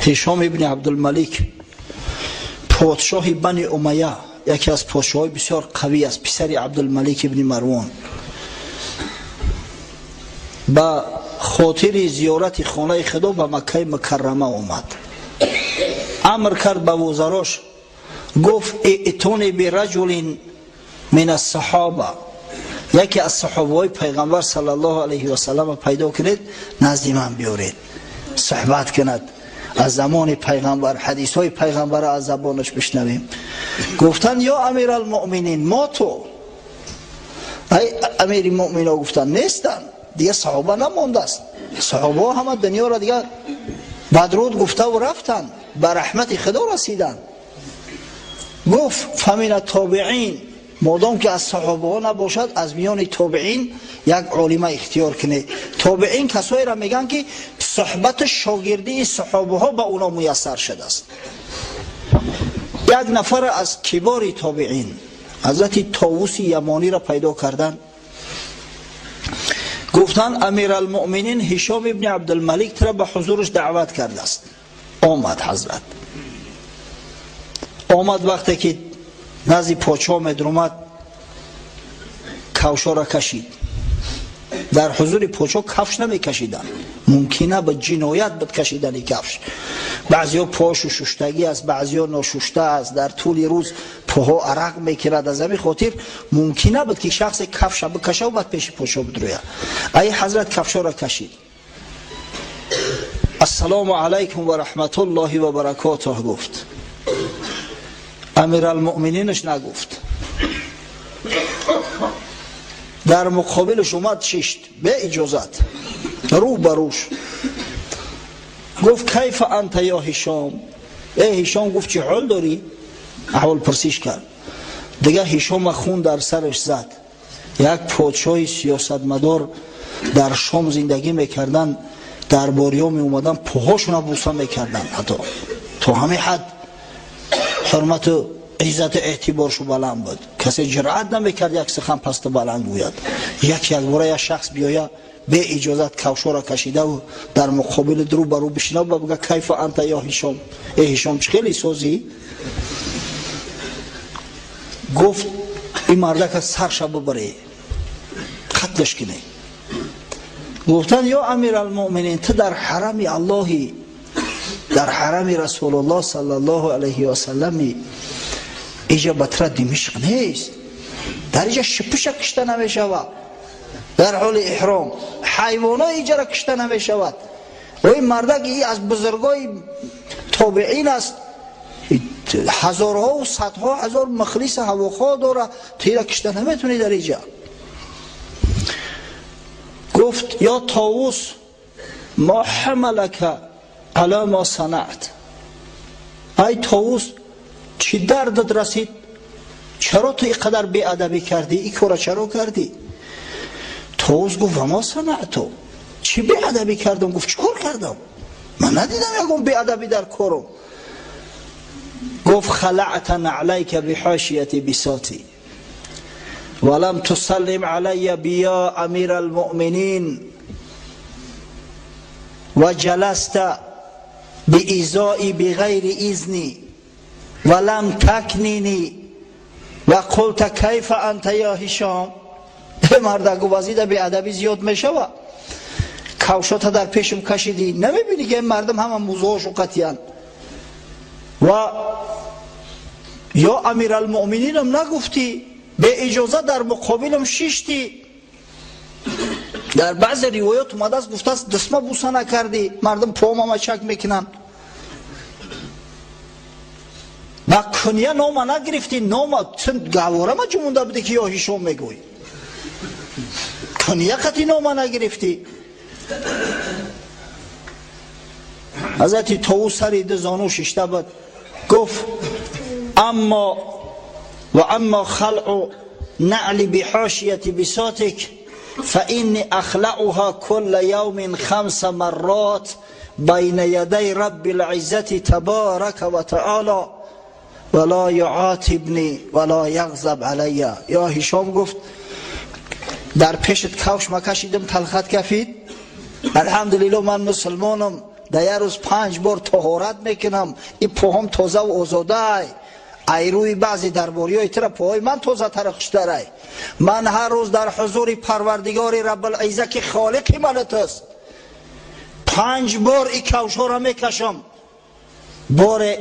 هشام ابن عبدالملک پادشاه بنی امیه، یکی از پادشاهای بسیار قوی است، پسر عبدالملک ابن مروان، با خاطر زیارت خانه خدا به مکه مکرمه اومد. امر کرد به وزراش، گفت ائتونی برجل من الصحابه، یکی از صحابه های پیغمبر صلی الله علیه و سلم پیدا کنید، نزد من بیارید صحبت کند، از زمان پیغمبر حدیث های پیغمبر از زبانش بشنویم. گفتن یا امیر المؤمنین ما تو. ای امیر المؤمنین گفتن نیستن دیگه، صحابه نمانده است، صحابه همه دنیا را دیگه بدرود گفته و رفتن، به رحمت خدا رسیدن. گفت فمن تابعین، مادام که از صحابه ها نباشد از میان تابعین یک عالمه اختیار کنه. تابعین کسایی را میگن که صحبت شاگردی صحابه ها به اونا میسر شده است. یک نفر از کبار تابعین حضرت طاووس یمانی را پیدا کردن، گفتن امیر المؤمنین هشام ابن عبدالملک ترا به حضورش دعوت کرده است. آمد حضرت، آمد وقتی که نزد پادشاه مدرومد کفشا را کشید. در حضور پادشاه کفش نمی کشیدن، ممکنه به جنایت بد کشیدن کفش. بعضیا پاش ششتگی است، بعضیا ناششته است، در طول روز پاها عرق میکرد، از همین خاطر ممکنه بود که شخص کفش بکشه و بعد پیش پادشاه بدروید. ای حضرت کفشا را کشید. السلام علیکم و رحمت الله و برکاته گفت. امیر المؤمنینش نگفت. در مقابلش اومد ششت به اجازت رو بروش. گفت کیف انت یا هشام؟ ای هشام، گفت چه حال داری؟ احوال پرسیش کرد. دیگه هشام خون در سرش زد. یک پادشاه سیاستمدار در شام زندگی میکردن، درباریا می اومدن پاهاشون بوسه میکردن، حتی تو همه حد حرمت و عزت اعتبارشو بلند بود، کسی جرأت نمیکرد یک سخن پست بلند گوید. یک باره یک شخص بیاید به اجازت کفشا را کشیده و در مقابل درو برو بشینه و بگه کیف انت یا هشام؟ ای هشام چه خیلی سازی؟ گفت این مرده که سرش ببره قتلش کنه. گفتن یا امیر المؤمنین تو در حرم اللهی، در حرم رسول الله صلی الله علیه و سلم، اینجا بطره دمشق نیست، در اینجا شپش کشته نمی شود، در حال احرام حیوانا اینجا را کشته نمی شود. و این مرده که از بزرگای تابعین است، هزارها و صدها هزار مخلص هواخواه داره، تیره کشته نمیتونی در اینجا. گفت یا طاووس ما حملک علی ما صنعت؟ ای طاووس چی دردت رسید؟ چرا تو اینقدر بی‌ادبی کردی؟ این کارا چرا کردی؟ طاووس گفت و ما صنعتو، چی بی‌ادبی کردم؟ گفت چیکار کردم؟ من ندیدم یکم بی‌ادبی در کارم. گفت خلعت نعلیک بحاشیه بساطی ولم تسلم علی بیا امیر المؤمنین و جلست بإیذائی بغیر اذنی ولم تکنینی و قلت کیف انت یا هشام. مرد گوازیده به ادبی زیاد میشوه، کفشات در پیشم کشیدی، نمیبینی که مردم همه موزهاش و قطیان؟ و یا امیر المؤمنینم نگفتی، به اجازه در مقابلم ششتی. در بعض روایات اومده است گفته است دستمه بوسه نکردی، مردم پاهم چک میکنن. و کنیه نام نگرفتی، نام گواره ما جمونده بده که یا هشام میگوی، کنیه قطعی نام نگرفتی. حضرت طاووس سری ده زانو ششته بود. گفت اما خلع نعل بحاشیه بساطک فإني أخلعها كل يوم 5 مرات بين يدي رب العزة تبارك وتعالى ولا يعاتبني ولا يغضب علي. یا هشام گفت در پیشت کفش ما کشیدم تلخت کفید، الحمدلله من مسلمانم، در یه روز 5 بار طهارت میکنم، این پاهم تازه و آزاده. ای روی بعضی درباری های تر پاهای من تازه ترخشتره. من هر روز در حضور پروردگار رب العزت که خالق منت است 5 بار این کوشها را میکشم. بار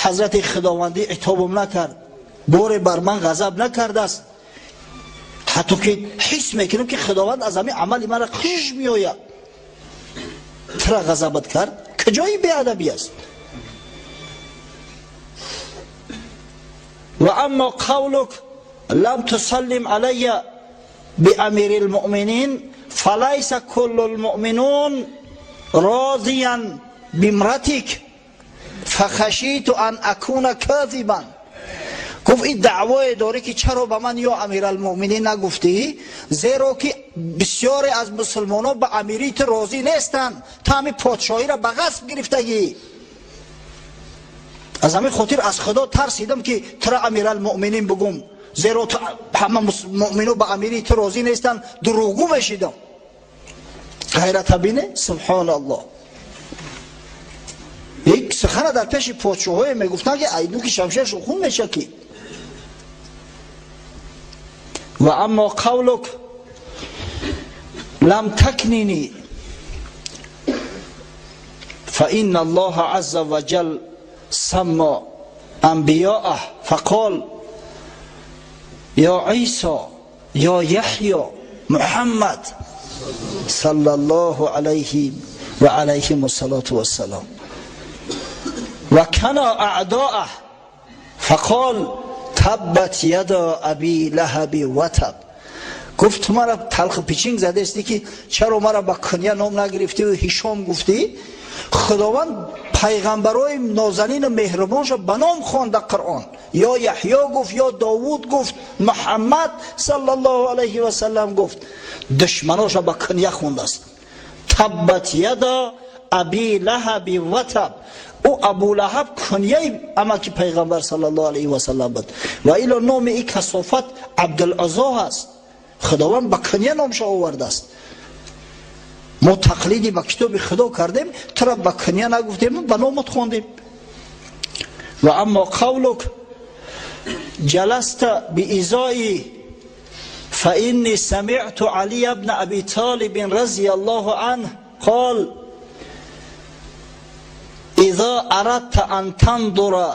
حضرت خداوندی عتابم نکرد، بار بر من غضب نکرده است، حتی که حس میکنم که خداوند از همین عمل من را خوش میآید. ترا غضبت کرد کجای بیادبی است؟ و اما قولک لم تسلم علی بامیر المؤمنین فلیس کل المؤمنون راضیا بامرتک فخشیت ان اکون کاذبا. گفت این دعوای داره که چرا به من یا امیر المؤمنین نگفتی؟ زیرا که بسیاری از مسلمان ها به امیریت راضی نیستن، تا همین پادشاهی را به غصب گرفتگی. از همین خاطر از خدا ترسیدم که ترا امیر المؤمنین بگم، زیرا همه مؤمنان به امیریت راضی نیستن، دروغگو بشیدم. غیرت بینه سبحان الله. یک سخن در پیش پادشاهی میگفتن که ایدو که شمشیر خون میشه کی. و اما قولک لم تکنینی فإن الله عز وجل سمى انبیاءه فقال یا عیسی یا یحیی محمد صلی الله علیه و علیهم الصلاة والسلام و کنا اعداءه فقال تبت یدا ابی لهب و تب. گفت مرا تلخ پیچینگ زده استی که چرا مرا با کنیا نام نگرفتی و هشام گفتی؟ خداوند پیغمبرای نازنین مهربانش به نام خواند در قرآن. یا یحیی گفت، یا داوود گفت، محمد صلی الله علیه و سلم گفت. دشمناش به کنیا خوند است. تبت یدا ابی لهب و تب. او ابو لهب کنیه اما که پیغمبر صلی الله علیه و سلم بود و ایلا نام ای کثافت عبدالعزا هست. خداوند به کنیه نامش آورده است. ما تقلیدی به کتاب خدا کردیم، ترا به کنیه نگفتیم، به نامت خوندیم. و اما قولک جلست بإزایی فإني سمعت علی ابن ابی طالب رضی الله عنه قال اذا اردت ان تنظر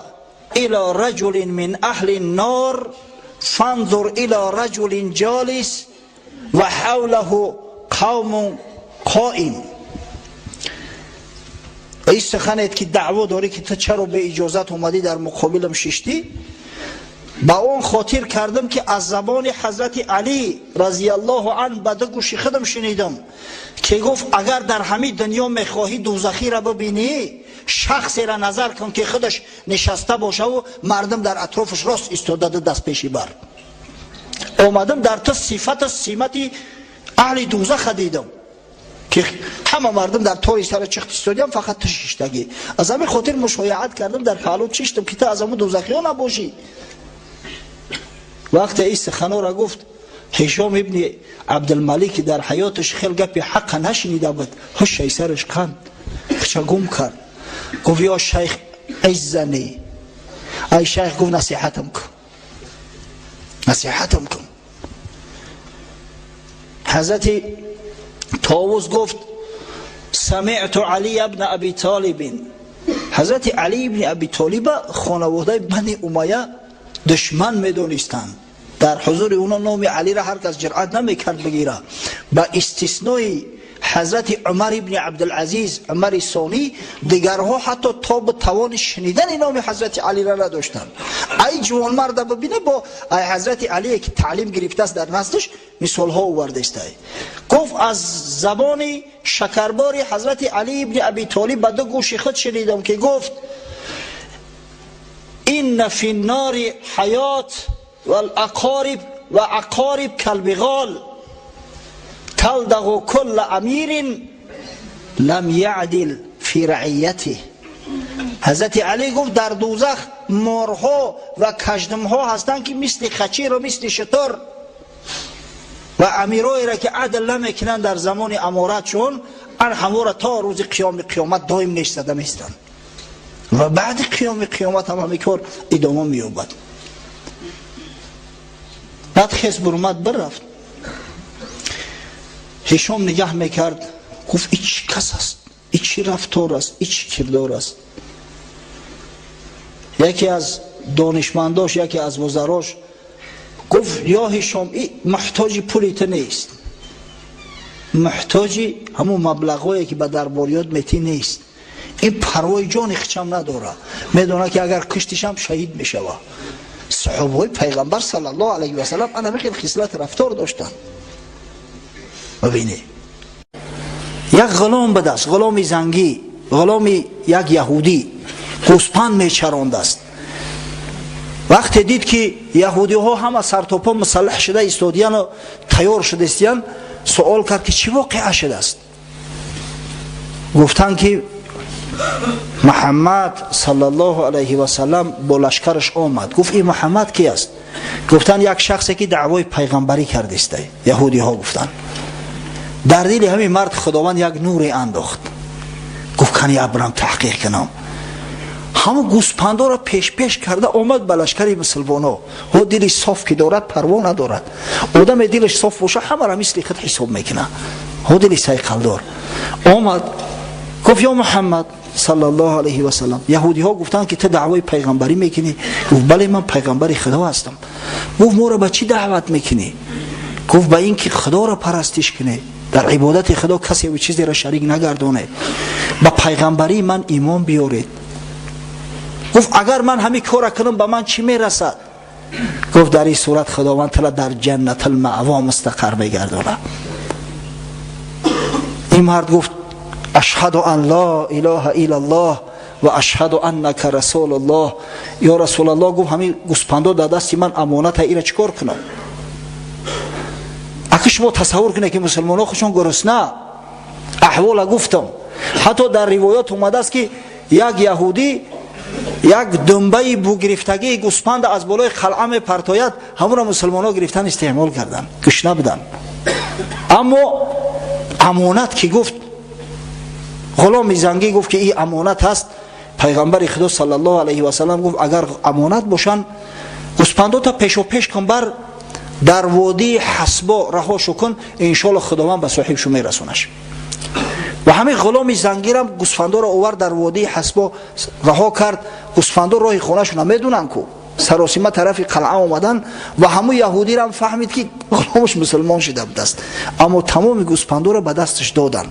الى رجل من اهل النار فانظر الى رجل جالس و حوله قوم قائم. این سخنت که دعوا داری که تو چرا به اجازت اومدی در مقابلم ششتی، با اون خاطر کردم که از زبان حضرت علی رضی الله عنه به دو گوش خودم شنیدم که گفت اگر در همین دنیا میخواهی دوزخی را ببینی، شخصی را نظر کن که خودش نشسته باشه و مردم در اطرافش راست ایستاده دست پیشی بر. اومدم در تو صفت سیمتی اهل دوزخ دیدم که همه مردم در تای سر چخت ایستادیم، فقط تو شیشتگی. از همین خاطر مشایعت کردم در پهلو چشتم که تو از همون دوزخی ها نباشی. وقتی این سخنه را گفت، هشام ابن عبدالملک در حیاتش خیلی گپ حق نشنیده بود، هوش سرش کند، خچه گم کرد. گفت یا شیخ عزنی. ای شیخ گفت نصیحتم کن، نصیحتم کن. حضرت طاووس گفت سمعت علی ابن ابی طالب. حضرت علی ابن ابی طالب خانواده بنی امیه دشمن میدونستند. در حضور اونا نام علی را هر کس جرأت نمیکرد بگیره، با استثنای حضرت عمر ابن عبدالعزیز عمر ثانی، دیگرها حتی تا به توان شنیدن نام حضرت علی را نداشتند. ای جوان مرد ببینه با ای حضرت علی که تعلیم گرفته است در نزدش مثال ها آورده است. گفت از زبان شکربار حضرت علی ابن ابی طالب به دو گوش خود شنیدم که گفت این فی النار حیات والاقارب و عقارب کالبغال تلدغ کل امیر لم یعدل فی رعیته. حضرت علی گفت در دوزخ مارها و کژدمها هستند که مثل خچیر و مثل شتر و امیرایی را که عدل نمیکنند در زمان امارتشون، ان همورا تا روز قیامت دائم نش زده میستن و بعد قیامت هم همین کار ادامه مییابد. بعد خیز برمد برفت، هشام نگاه میکرد، گفت این چی کس است، این چی رفتار است، این چی کردار است. یکی از دانشمنداش، یکی از وزراش گفت یا هشام این محتاج پولیت نیست، محتاج همون مبلغایی که به درباریات میتی نیست، این پروای جان خچم نداره، میدونه که اگر کشتشم شهید میشوه. صحابه پیغمبر صلی الله علیه و سلم انا خیلی خصلت رفتار داشتن. ببینید یک غلام به دست، غلام زنگی، غلام یک یهودی گوسپند میچراند است. وقتی دید که یهودی ها همه سر تا پا مسلح شده ایستادیان و تیار شده استیان، سوال کرد که چی واقعه شده است؟ گفتن که محمد صلی الله علیه و سلم با لشکرش آمد. گفت این محمد کی است؟ گفتن یک شخصی که دعوای پیغمبری کرده است. یهودی ها گفتن در دل همین مرد خداوند یک نوری انداخت. گفت کنی برم تحقیق کنم. همه گوسپندا را پیش کرده آمد به لشکر مسلمانا. ها دلی صاف که دارد پروا ندارد. آدم دلش صاف باشه همه را مثل خود حساب میکنه. ها دلی سیقل دار آمد. گفت یا محمد صلی الله علیه و سلم، یهودی ها گفتن که تو دعوای پیغمبری میکنی؟ گفت بله من پیغمبر خدا هستم. گفت ما را به چی دعوت میکنی؟ گفت به این که خدا را پرستش کنی، در عبادت خدا کسی و چیزی را شریک نگردونه، به پیغمبری من ایمان بیارید. گفت اگر من همین کار کنم به من چی میرسد؟ گفت در این صورت خداوند تعالی در جنت المأوا مستقر میگردونه. این مرد گفت اشهد ان لا اله الا الله و اشهد انک رسول الله. یا رسول الله، گفت همین گوسپندا در دست من امانت، اینا چیکار کنم؟ اگه شما تصور کنه که مسلمان‌ها خوشون گرسنه، احوال گفتم. حتی در روایات اومده است که یک یهودی یک دنبه بو گرفتگی گوسپند از بالای قلعه پرتاید، همون را مسلمان‌ها گرفتن استعمال کردن، گشنه بدن. اما امانت که گفت، غلام زنگی گفت که این امانت هست. پیغمبر خدا صلی الله علیه و سلم گفت اگر امانت باشن گوسپندا تا پیش و پیش کن بر در وادی حسبا رهاشو کن، انشالله خداوند به صاحب شما میرسونش. و همین غلام زنگی هم گوسفندا را آورد در وادی حسبا رها کرد. گوسفندا راه خونه‌شون نمیدونن کو، سراسیمه طرف قلعه اومدن و همون یهودی هم فهمید که غلامش مسلمان شده بود است، اما تمام گوسفندا را به دستش دادن.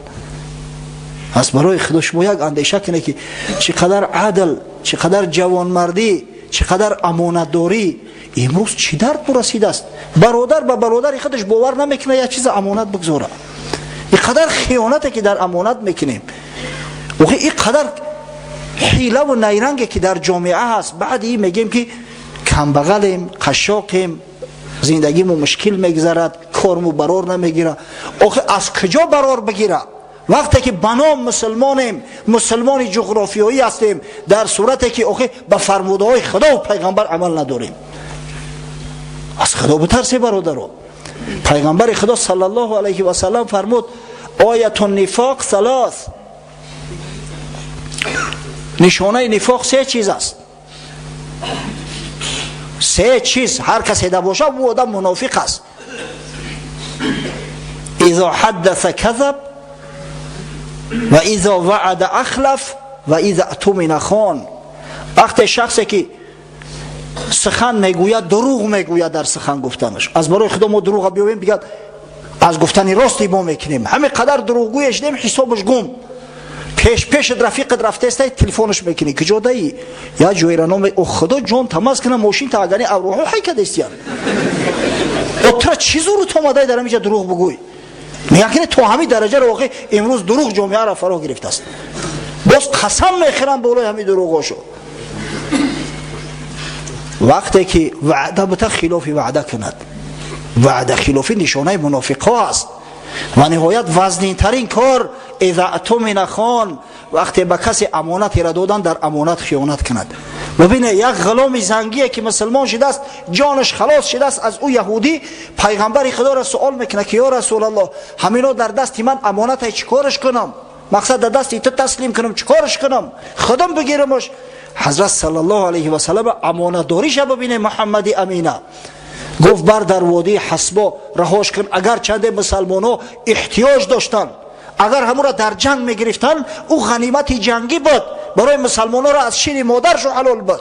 از برای خدا شما یک اندیشه کنه که چقدر عدل، چقدر جوانمردی، چقدر امانتداری امروز چی درد برسیده است. برادر به برادر خودش باور نمیکنه یک چیز امانت بگذاره. اینقدر خیانته که در امانت میکنیم، و اینقدر حیله و نیرنگه که در جامعه هست. بعد این میگیم که کمبغلیم، قشاقیم، زندگیمو مشکل میگذرد، کارمو برار نمیگیره. آخه از کجا برار بگیره وقتی که بنام مسلمانیم، مسلمان جغرافیایی هستیم، در صورتی که آخه به فرمودهای خدا و پیغمبر عمل نداریم؟ از خدا بترسی برادرو. پیغمبر خدا صلی الله علیه و سلم فرمود آیت النفاق ثلاث، نشانه نفاق سه چیز است. سه چیز هر کسی ده باشه او آدم منافق است. اذا حدث کذب و اذا وعد اخلف و اذا اؤتمن خان. وقتی شخصی که سخن میگوید دروغ میگوید در سخن گفتنش، از برای خدا ما دروغ بیایم بگید از گفتن راستی ما میکنیم، همین قدر دروغگویش دیم حسابش گم. پیش رفیقت رفته است تلفنش میکنی کجا دایی یا جوی را نام او خدا جان تماس کنه ماشین تا اگانی اوروحو حی کده استیان اترا چی زورو تو مدای در همیجا دروغ بگوی؟ میگه تو همی درجه رو واقع امروز دروغ جامعه را فرا گرفته است. باز قسم میخورم بالای همی دروغاشو. وقتی که وعده بتا خلافی وعده کند، وعده خلافی نشانه منافقه است. و نهایت وزنین ترین کار اذا اؤتمن خان، وقتی به کسی امانت را دادن در امانت خیانت کند. ببینه یک غلام زنگیه که مسلمان شده است، جانش خلاص شده است از او یهودی، پیغمبر خدا را سوال میکنه که یا رسول الله همینا در دست من امانت های چیکارش کنم؟ مقصد در دست تو تسلیم کنم چیکارش کنم؟ خودم بگیرمش؟ حضرت صلی الله علیه و سلم امانت داریش ببینه محمد امینه گفت بر در وادی حسبا رهاش کن. اگر چند مسلمان‌ها احتیاج داشتن، اگر همون را در جنگ میگرفتن، او غنیمت جنگی بود برای مسلمان‌ها را از شیر مادرشو حلال بود.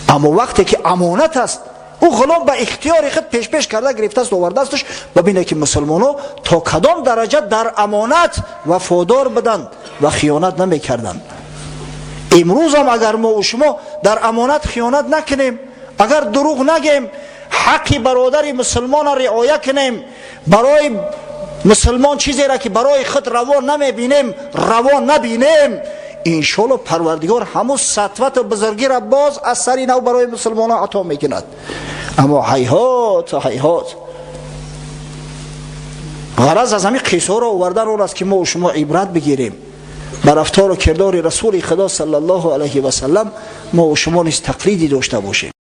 اما وقتی که امانت است، او غلام به اختیار خود پیش کرده گرفته است آورده استش. ببینه که مسلمان‌ها تا کدام درجه در امانت وفادار بدند و خیانت نمیکردند. امروز هم اگر ما و شما در امانت خیانت نکنیم، اگر دروغ نگیم، حق برادر مسلمان را رعایت کنیم، برای مسلمان چیزی را که برای خود روا نمیبینیم روا نبینیم، انشالله پروردگار همون سطوت و بزرگی را باز از سری نو برای مسلمان ها عطا میکند. اما هیهات غرض از همین قصه را آوردن اون است که ما و شما عبرت بگیریم بر رفتار و کردار رسول خدا صلی الله علیه و سلم، ما و شما نیز تقلیدی داشته باشیم.